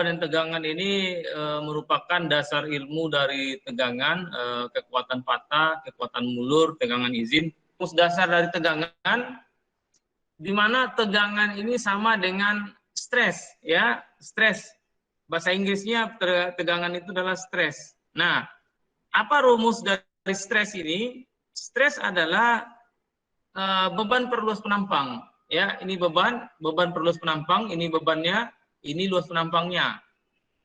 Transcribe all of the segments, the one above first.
beban dan tegangan ini merupakan dasar ilmu dari tegangan, kekuatan patah, kekuatan mulur, tegangan izin. Rumus dasar dari tegangan, di mana tegangan ini sama dengan stres, ya, stres. Bahasa Inggrisnya tegangan itu adalah stres. Nah, apa rumus dari stres ini? Stres adalah beban per luas penampang. Ya, ini beban per luas penampang, ini bebannya, ini luas penampangnya.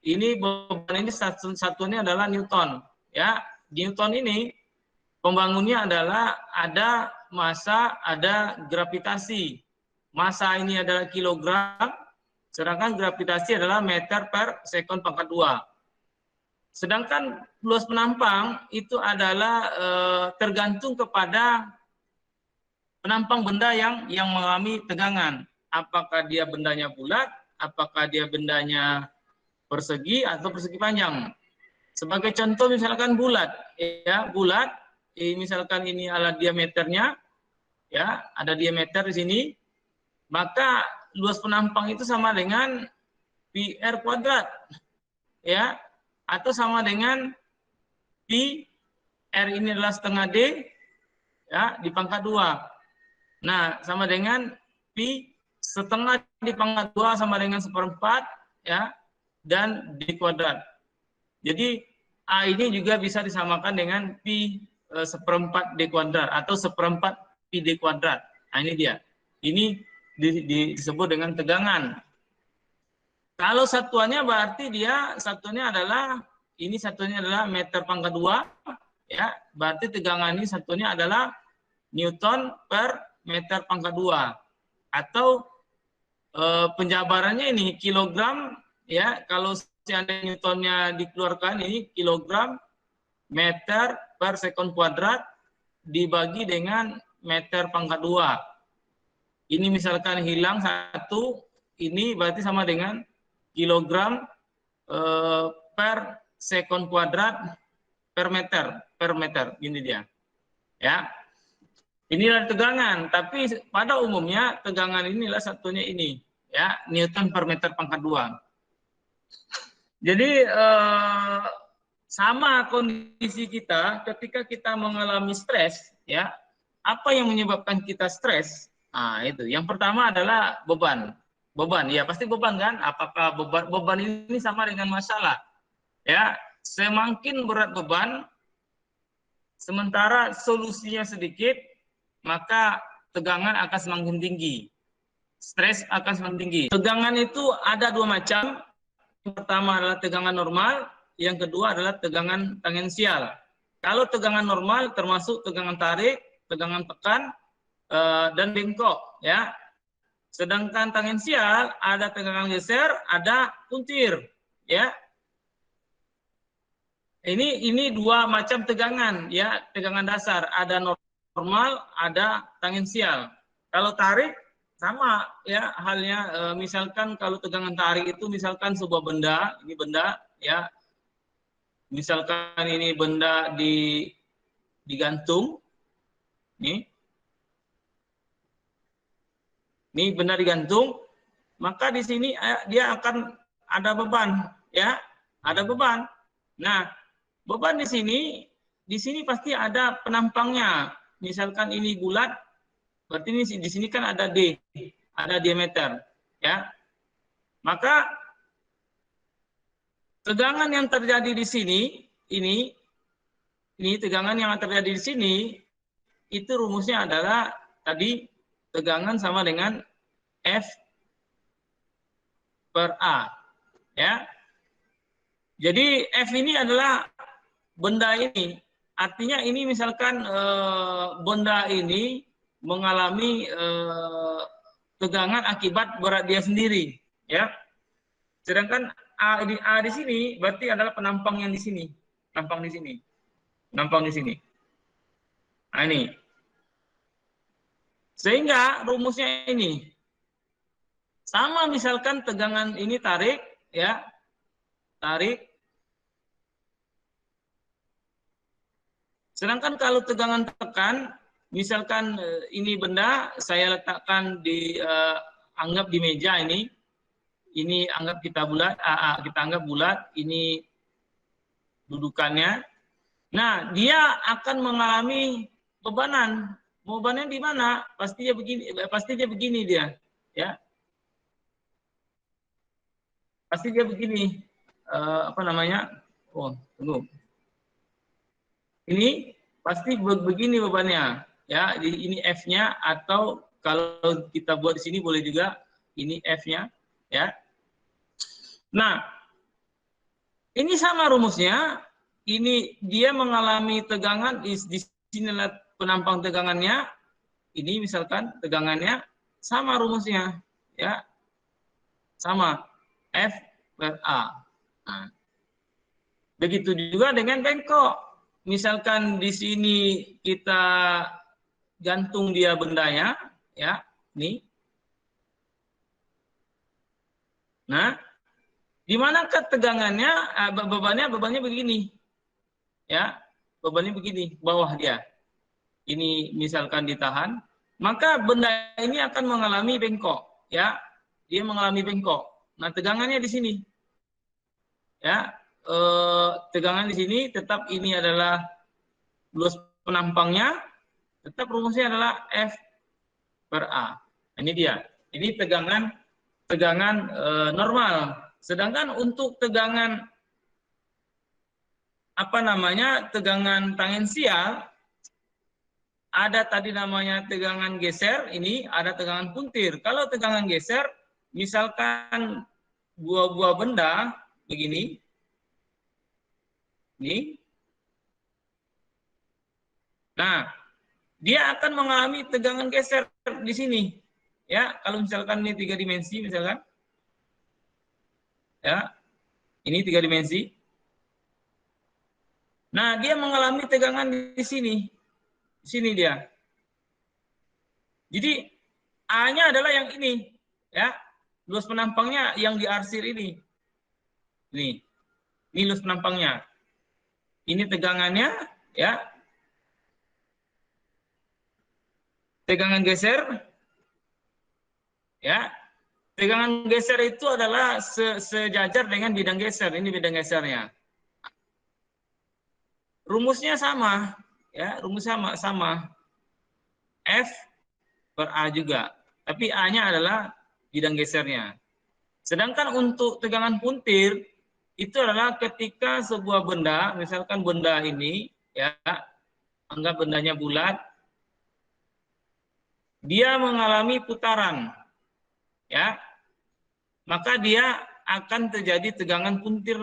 Ini beban ini satunya adalah Newton. Ya, Newton ini pembangunnya adalah ada massa, ada gravitasi. Massa ini adalah kilogram, sedangkan gravitasi adalah meter per sekon pangkat 2. Sedangkan luas penampang itu adalah tergantung kepada penampang benda yang mengalami tegangan. Apakah dia bendanya bulat, apakah dia bendanya persegi atau persegi panjang. Sebagai contoh misalkan bulat, ya, bulat, misalkan ini adalah diameternya, ya, ada diameter di sini, maka luas penampang itu sama dengan pi r kuadrat, ya, atau sama dengan pi r ini adalah setengah d, ya, di pangkat 2. Nah, sama dengan pi setengah di pangkat 2 sama dengan 1/4, ya, dan d kuadrat. Jadi A ini juga bisa disamakan dengan pi 1/4 d kuadrat atau 1/4 pi d kuadrat. Nah, ini dia. Ini disebut dengan tegangan. Kalau satuannya berarti dia satuannya adalah ini satuannya adalah meter pangkat 2, ya. Berarti tegangan ini satuannya adalah Newton per meter pangkat 2. Atau penjabarannya ini kilogram, ya, kalau seandainya Newtonnya dikeluarkan ini kilogram meter per sekon kuadrat dibagi dengan meter pangkat 2. Ini misalkan hilang 1, ini berarti sama dengan kilogram per sekon kuadrat per meter, ini dia. Ya. Inilah tegangan, tapi pada umumnya tegangan inilah satunya ini, ya, Newton per meter pangkat 2. Jadi sama kondisi kita ketika kita mengalami stres, ya. Apa yang menyebabkan kita stres? Nah, itu. Yang pertama adalah beban. Beban, ya pasti beban kan? Apakah beban ini sama dengan masalah? Ya, semakin berat beban, sementara solusinya sedikit, maka tegangan akan semakin tinggi. Stres akan semakin tinggi. Tegangan itu ada 2 macam. Yang pertama adalah tegangan normal, yang kedua adalah tegangan tangensial. Kalau tegangan normal termasuk tegangan tarik, tegangan tekan, dan bengkok, ya. Sedangkan tangensial ada tegangan geser, ada puntir, ya. Ini 2 macam tegangan, ya, tegangan dasar, ada normal, ada tangensial. Kalau tarik sama, ya, halnya misalkan kalau tegangan tarik itu misalkan sebuah benda, ini benda, ya. Misalkan ini benda digantung. Ini benda digantung, maka di sini dia akan ada beban, ya. Ada beban. Nah, beban di sini pasti ada penampangnya. Misalkan ini bulat, berarti ini di sini kan ada D, ada diameter, ya. Maka tegangan yang terjadi di sini, ini tegangan yang terjadi di sini, itu rumusnya adalah tadi tegangan sama dengan F per A, ya. Jadi F ini adalah benda ini, artinya ini misalkan benda ini mengalami tegangan akibat berat dia sendiri, ya. Sedangkan A di sini berarti adalah penampang yang di sini, penampang di sini, penampang di sini. Nah, ini. Sehingga rumusnya ini sama, misalkan tegangan ini tarik, ya, tarik. Sedangkan kalau tegangan tekan, misalkan ini benda saya letakkan anggap di meja ini ini anggap kita bulat, kita anggap bulat, ini dudukannya. Nah, dia akan mengalami bebanan. Bebannya di mana? Pasti dia begini dia, ya. Pasti dia begini. Apa namanya? Oh, tunggu. Ini pasti begini bebannya, ya. Ini F-nya, atau kalau kita buat di sini boleh juga ini F-nya, ya. Nah, ini sama rumusnya. Ini dia mengalami tegangan di sini penampang tegangannya. Ini misalkan tegangannya sama rumusnya, ya. Sama F per A. Nah, begitu juga dengan bengkok. Misalkan di sini kita gantung dia bendanya, ya, nih. Nah, di manakah tegangannya? Bebannya begini, ya, bebannya begini, bawah dia. Ini misalkan ditahan, maka benda ini akan mengalami bengkok, ya, dia mengalami bengkok. Nah, tegangannya di sini, ya, tegangan di sini tetap ini adalah luas penampangnya, tetap rumusnya adalah F per A. Ini dia. Ini tegangan normal. Sedangkan untuk tegangan apa namanya, tegangan tangensial, ada tadi namanya tegangan geser, ini ada tegangan puntir. Kalau tegangan geser, misalkan buah-buah benda begini, ini. Nah, dia akan mengalami tegangan geser di sini. Ya, kalau misalkan ini 3 dimensi misalkan. Ya. Ini 3 dimensi. Nah, dia mengalami tegangan di sini. Di sini dia. Jadi A-nya adalah yang ini, ya. Luas penampangnya yang diarsir ini. Nih. Ini luas penampangnya. Ini tegangannya, ya. Tegangan geser, ya. Tegangan geser itu adalah sejajar dengan bidang geser. Ini bidang gesernya. Rumusnya sama, ya. Rumusnya sama. F per A juga. Tapi A-nya adalah bidang gesernya. Sedangkan untuk tegangan puntir, itu adalah ketika sebuah benda, misalkan benda ini, ya, anggap bendanya bulat, dia mengalami putaran, ya, maka dia akan terjadi tegangan puntir